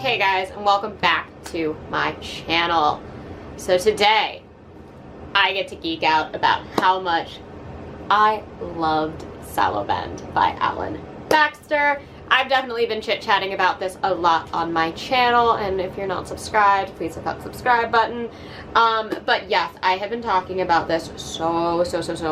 Hey guys, and welcome back to my channel. So today, I get to geek out about how much I loved Sallow Bend by Alan Baxter. I've definitely been chit-chatting about this a lot on my channel, and if you're not subscribed, please hit that subscribe button. But yes, I have been talking about this so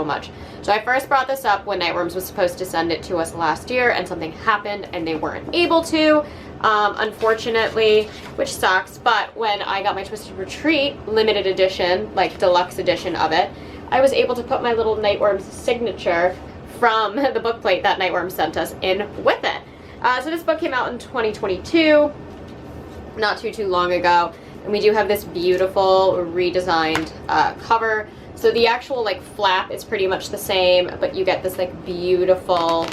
much. So I first brought this up when Nightworms was supposed to send it to us last year, and something happened and they weren't able to, unfortunately, which sucks. But when I got my Twisted Retreat limited edition, like deluxe edition of it, I was able to put my little Nightworms signature from the bookplate that Nightworms sent us in with it. So this book came out in 2022, not too long ago, and we do have this beautiful redesigned cover. So the actual like flap is pretty much the same, but you get this like beautiful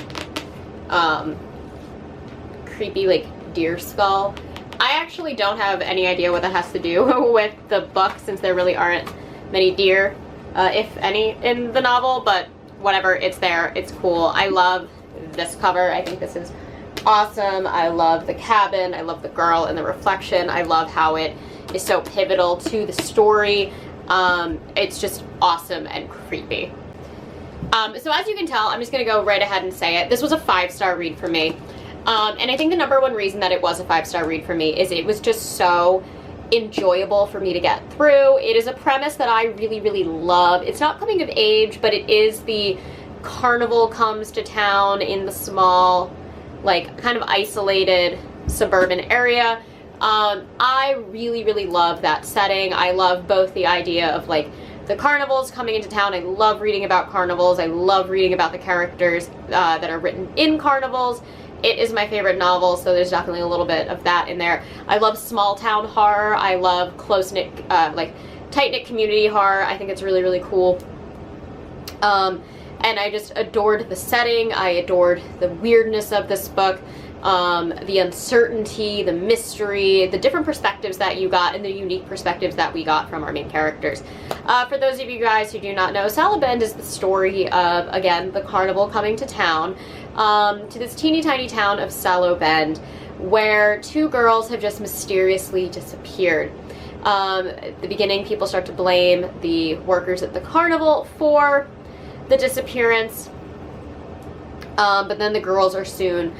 creepy like deer skull. I actually don't have any idea what that has to do with the book, since there really aren't many deer, if any, in the novel, but whatever, it's there, it's cool. I love this cover. I think this is awesome. I love the cabin, I love the girl and the reflection, I love how it is so pivotal to the story. It's just awesome and creepy. So as you can tell, I'm just gonna go right ahead and say it. This was a 5-star read for me. And I think the number one reason that it was a 5-star read for me is it was just so enjoyable for me to get through. It is a premise that I really love. It's not coming of age, but it is the carnival comes to town in the small, like kind of isolated suburban area. I really love that setting. I love both the idea of like the carnivals coming into town. I love reading about carnivals. I love reading about the characters that are written in carnivals. It is my favorite novel, so there's definitely a little bit of that in there. I love small town horror. I love close-knit, like tight-knit community horror. I think it's really cool. And I just adored the setting. I adored the weirdness of this book, the uncertainty, the mystery, the different perspectives that you got, and the unique perspectives that we got from our main characters. For those of you guys who do not know, Sallow Bend is the story of, again, the carnival coming to town, to this teeny tiny town of Sallow Bend, where two girls have just mysteriously disappeared. At the beginning, people start to blame the workers at the carnival for the disappearance, but then the girls are soon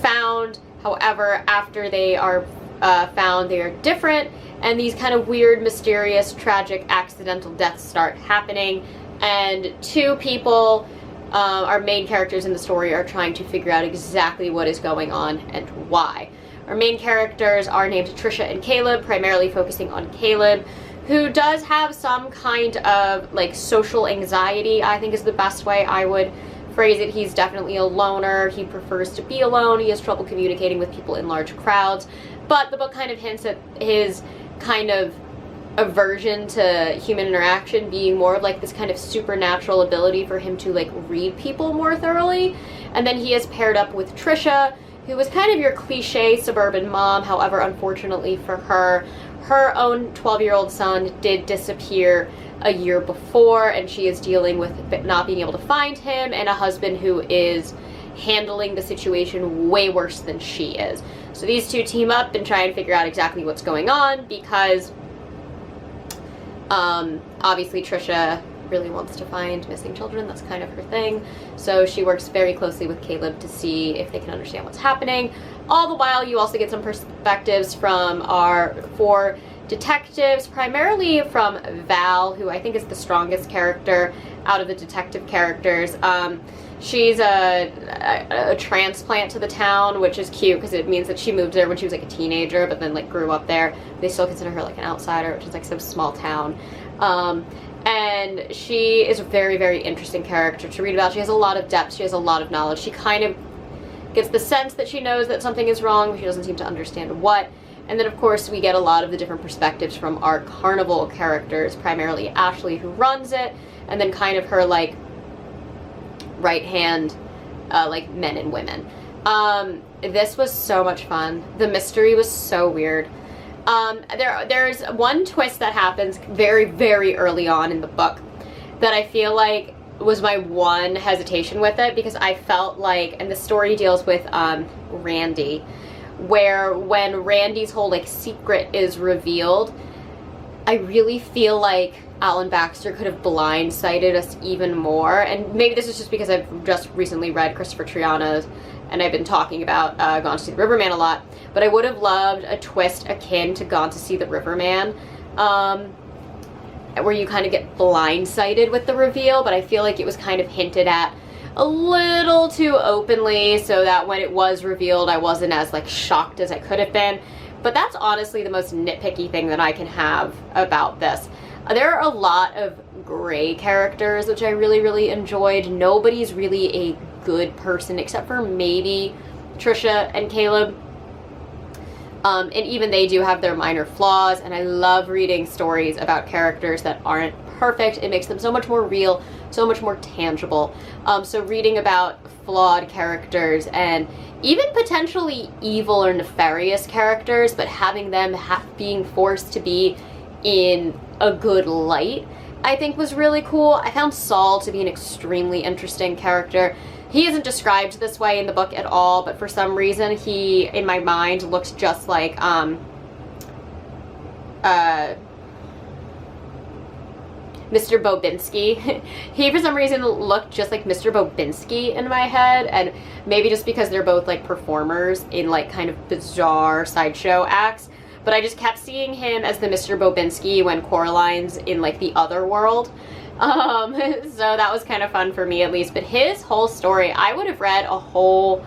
found. However, after they are found, they are different, and these kind of weird, mysterious, tragic, accidental deaths start happening, and two people, our main characters in the story, are trying to figure out exactly what is going on and why. Our main characters are named Trisha and Caleb, primarily focusing on Caleb, who does have some kind of like social anxiety, I think is the best way I would phrase it. He's definitely a loner. He prefers to be alone. He has trouble communicating with people in large crowds. But the book kind of hints at his kind of aversion to human interaction being more of like this kind of supernatural ability for him to like read people more thoroughly. And then he is paired up with Trisha, who was kind of your cliche suburban mom. However, unfortunately for her, her own 12-year-old son did disappear a year before, and she is dealing with not being able to find him, and a husband who is handling the situation way worse than she is. So these two team up and try and figure out exactly what's going on, because obviously Trisha really wants to find missing children. That's kind of her thing. So she works very closely with Caleb to see if they can understand what's happening. All the while, you also get some perspectives from our 4 detectives, primarily from Val, who I think is the strongest character out of the detective characters. She's a transplant to the town, which is cute because it means that she moved there when she was like a teenager, but then like grew up there. They still consider her like an outsider, which is like some small town. And she is a very interesting character to read about. She has a lot of depth. She has a lot of knowledge. She kind of gets the sense that she knows that something is wrong, but she doesn't seem to understand what. And then, of course, we get a lot of the different perspectives from our carnival characters, primarily Ashley, who runs it, and then kind of her, like, right-hand, like, men and women. This was so much fun. The mystery was so weird. There's one twist that happens very early on in the book that I feel like was my one hesitation with it, because I felt like, and the story deals with Randy, where when Randy's whole like secret is revealed, I really feel like Alan Baxter could have blindsided us even more. And maybe this is just because I've just recently read Christopher Triana's and I've been talking about Gone to See the Riverman a lot, but I would have loved a twist akin to Gone to See the Riverman, where you kind of get blindsided with the reveal, but I feel like it was kind of hinted at a little too openly, so that when it was revealed I wasn't as like shocked as I could have been. But that's honestly the most nitpicky thing that I can have about this. There are a lot of gray characters, which I really, really enjoyed. Nobody's really a good person except for maybe Trisha and Caleb. And even they do have their minor flaws, and I love reading stories about characters that aren't perfect. It makes them so much more real, so much more tangible. So reading about flawed characters and even potentially evil or nefarious characters, but having them being forced to be in a good light, I think was really cool. I found Saul to be an extremely interesting character. He isn't described this way in the book at all, but for some reason he, in my mind, looks just like Mr. Bobinski. He, for some reason, looked just like Mr. Bobinski in my head, and maybe just because they're both, like, performers in, like, kind of bizarre sideshow acts, but I just kept seeing him as the Mr. Bobinski when Coraline's in, like, the other world. So that was kind of fun for me, at least, but his whole story, I would have read a whole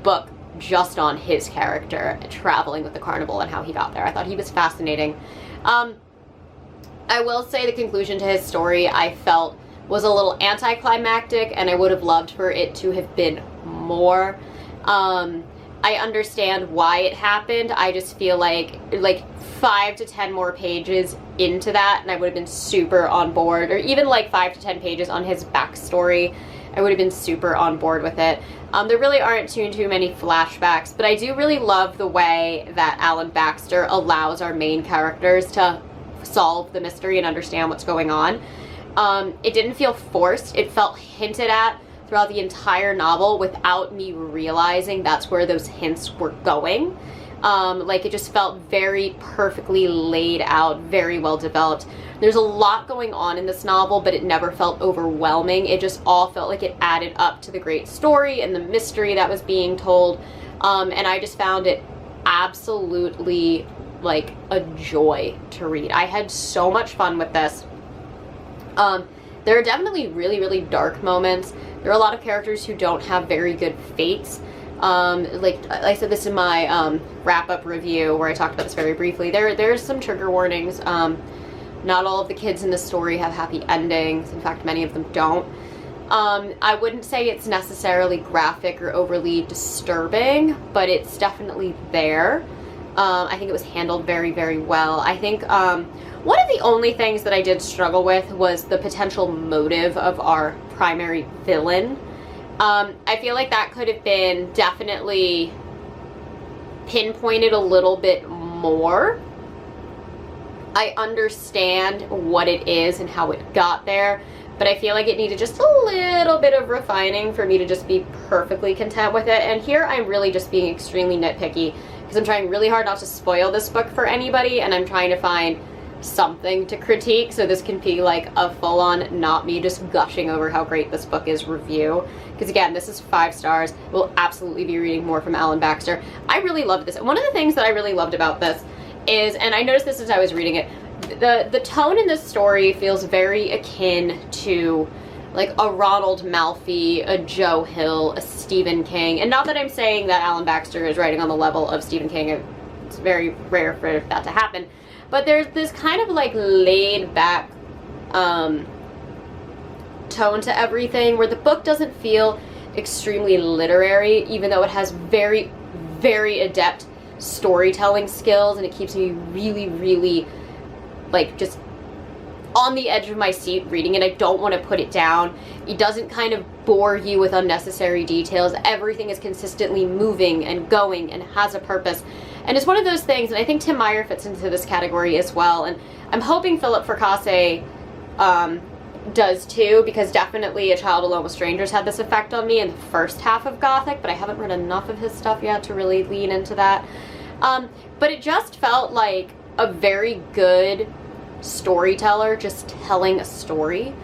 book just on his character traveling with the carnival and how he got there. I thought he was fascinating. I will say the conclusion to his story I felt was a little anticlimactic, and I would have loved for it to have been more. I understand why it happened. I just feel like 5 to 10 more pages into that and I would have been super on board, or even like 5 to 10 pages on his backstory, I would have been super on board with it. There really aren't too many flashbacks, but I do really love the way that Alan Baxter allows our main characters to solve the mystery and understand what's going on. It didn't feel forced. It felt hinted at throughout the entire novel without me realizing that's where those hints were going. Like, it just felt very perfectly laid out, very well developed. There's a lot going on in this novel, but it never felt overwhelming. It just all felt like it added up to the great story and the mystery that was being told. And I just found it absolutely like a joy to read. I had so much fun with this. There are definitely really dark moments. There are a lot of characters who don't have very good fates. Like I said this in my wrap-up review where I talked about this very briefly. There's some trigger warnings. Not all of the kids in the story have happy endings. In fact, many of them don't. I wouldn't say it's necessarily graphic or overly disturbing, but it's definitely there. I think it was handled very well. I think one of the only things that I did struggle with was the potential motive of our primary villain. I feel like that could have been definitely pinpointed a little bit more. I understand what it is and how it got there, but I feel like it needed just a little bit of refining for me to just be perfectly content with it. And here I'm really just being extremely nitpicky because I'm trying really hard not to spoil this book for anybody, and I'm trying to find something to critique, so this can be like a full-on, not me just gushing over how great this book is review. Because again, this is 5 stars. We'll absolutely be reading more from Alan Baxter. I really loved this. One of the things that I really loved about this is, and I noticed this as I was reading it, the tone in this story feels very akin to like a Ronald Malfi, a Joe Hill, a Stephen King. And not that I'm saying that Alan Baxter is writing on the level of Stephen King. It's very rare for that to happen. But there's this kind of like laid back tone to everything where the book doesn't feel extremely literary, even though it has very adept storytelling skills, and it keeps me really like just on the edge of my seat reading it. I don't want to put it down. It doesn't kind of bore you with unnecessary details. Everything is consistently moving and going and has a purpose. And it's one of those things, and I think Tim Meyer fits into this category as well, and I'm hoping Philip Fracassi does too, because definitely A Child Alone with Strangers had this effect on me in the first half of Gothic, but I haven't read enough of his stuff yet to really lean into that. But it just felt like a very good storyteller just telling a story.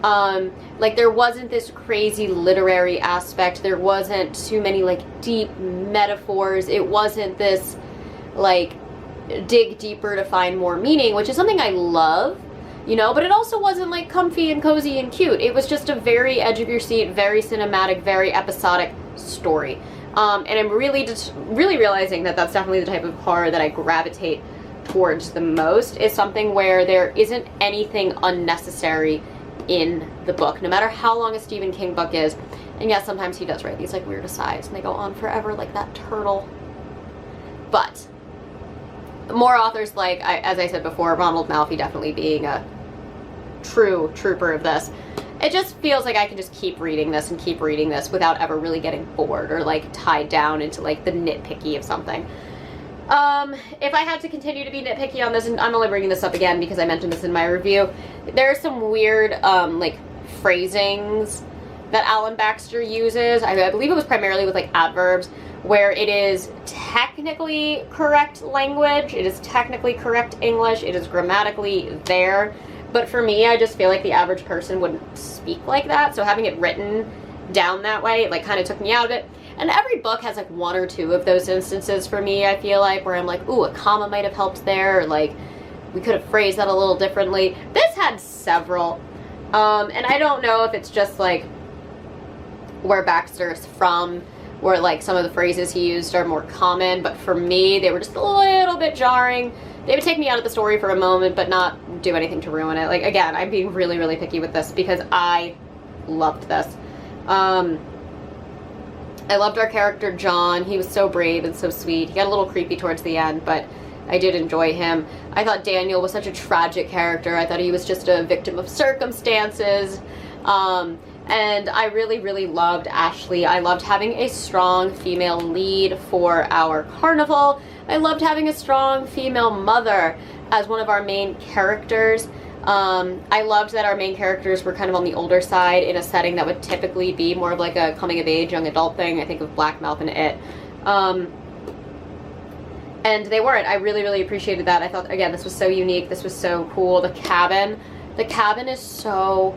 Like, there wasn't this crazy literary aspect, there wasn't too many like deep metaphors, it wasn't this like dig deeper to find more meaning, which is something I love, you know, but it also wasn't like comfy and cozy and cute. It was just a very edge of your seat, very cinematic, very episodic story. And I'm really realizing that that's definitely the type of horror that I gravitate towards the most, is something where there isn't anything unnecessary in the book, no matter how long a Stephen King book is. And yes, sometimes he does write these like weird asides and they go on forever, like that turtle. But more authors like, as I said before, Ronald Malfi definitely being a true trooper of this. It just feels like I can just keep reading this and keep reading this without ever really getting bored or like tied down into like the nitpicky of something. If I had to continue to be nitpicky on this, and I'm only bringing this up again because I mentioned this in my review, there are some weird, like, phrasings that Alan Baxter uses. I believe it was primarily with, like, adverbs, where it is technically correct language, it is technically correct English, it is grammatically there, but for me, I just feel like the average person wouldn't speak like that, so having it written down that way, it, like, kind of took me out of it. And every book has like one or two of those instances for me, I feel like, where I'm like, ooh, a comma might have helped there, or like, we could have phrased that a little differently. This had several. And I don't know if it's just like where Baxter's from, where like some of the phrases he used are more common, but for me, they were just a little bit jarring. They would take me out of the story for a moment, but not do anything to ruin it. Like, again, I'm being really, really picky with this because I loved this. I loved our character, John. He was so brave and so sweet. He got a little creepy towards the end, but I did enjoy him. I thought Daniel was such a tragic character. I thought he was just a victim of circumstances. And I really, really loved Ashley. I loved having a strong female lead for our carnival. I loved having a strong female mother as one of our main characters. I loved that our main characters were kind of on the older side in a setting that would typically be more of like a coming-of-age young adult thing. I think of Black Mouth and It. And they weren't. I really, really appreciated that. I thought, again, this was so unique. This was so cool. The cabin is so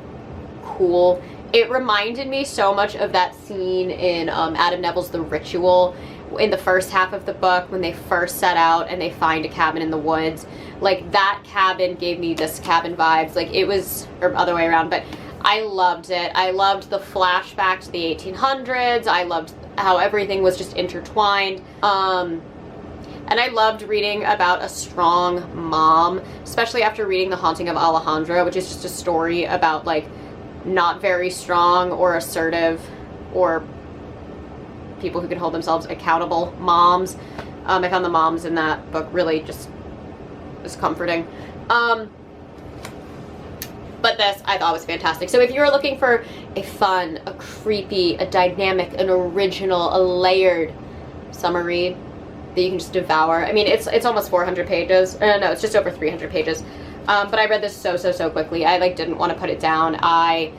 cool. It reminded me so much of that scene in Adam Neville's The Ritual in the first half of the book when they first set out and they find a cabin in the woods. Like, that cabin gave me this cabin vibes. Like, it was, or other way around, but I loved it. I loved the flashback to the 1800s. I loved how everything was just intertwined. And I loved reading about a strong mom, especially after reading The Haunting of Alejandra, which is just a story about, like, not very strong or assertive or people who can hold themselves accountable moms. I found the moms in that book really just was comforting. But this I thought was fantastic. So if you're looking for a fun, a creepy, a dynamic, an original, a layered summer read that you can just devour. I mean, it's almost 400 pages. No, it's just over 300 pages. But I read this so quickly. I like didn't want to put it down. I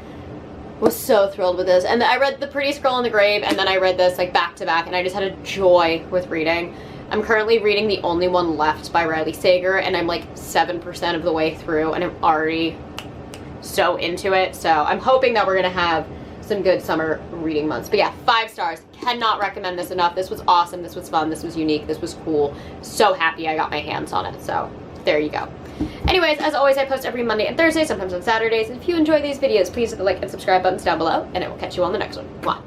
was so thrilled with this. And I read The Prettiest Girl in the Grave, and then I read this like back to back, and I just had a joy with reading. I'm currently reading The Only One Left by Riley Sager, and I'm like 7% of the way through, and I'm already so into it. So I'm hoping that we're gonna have some good summer reading months. But yeah, 5 stars. Cannot recommend this enough. This was awesome. This was fun. This was unique. This was cool. So happy I got my hands on it. So there you go. Anyways, as always, I post every Monday and Thursday, sometimes on Saturdays. And if you enjoy these videos, please hit the like and subscribe buttons down below, and I will catch you on the next one. Mwah.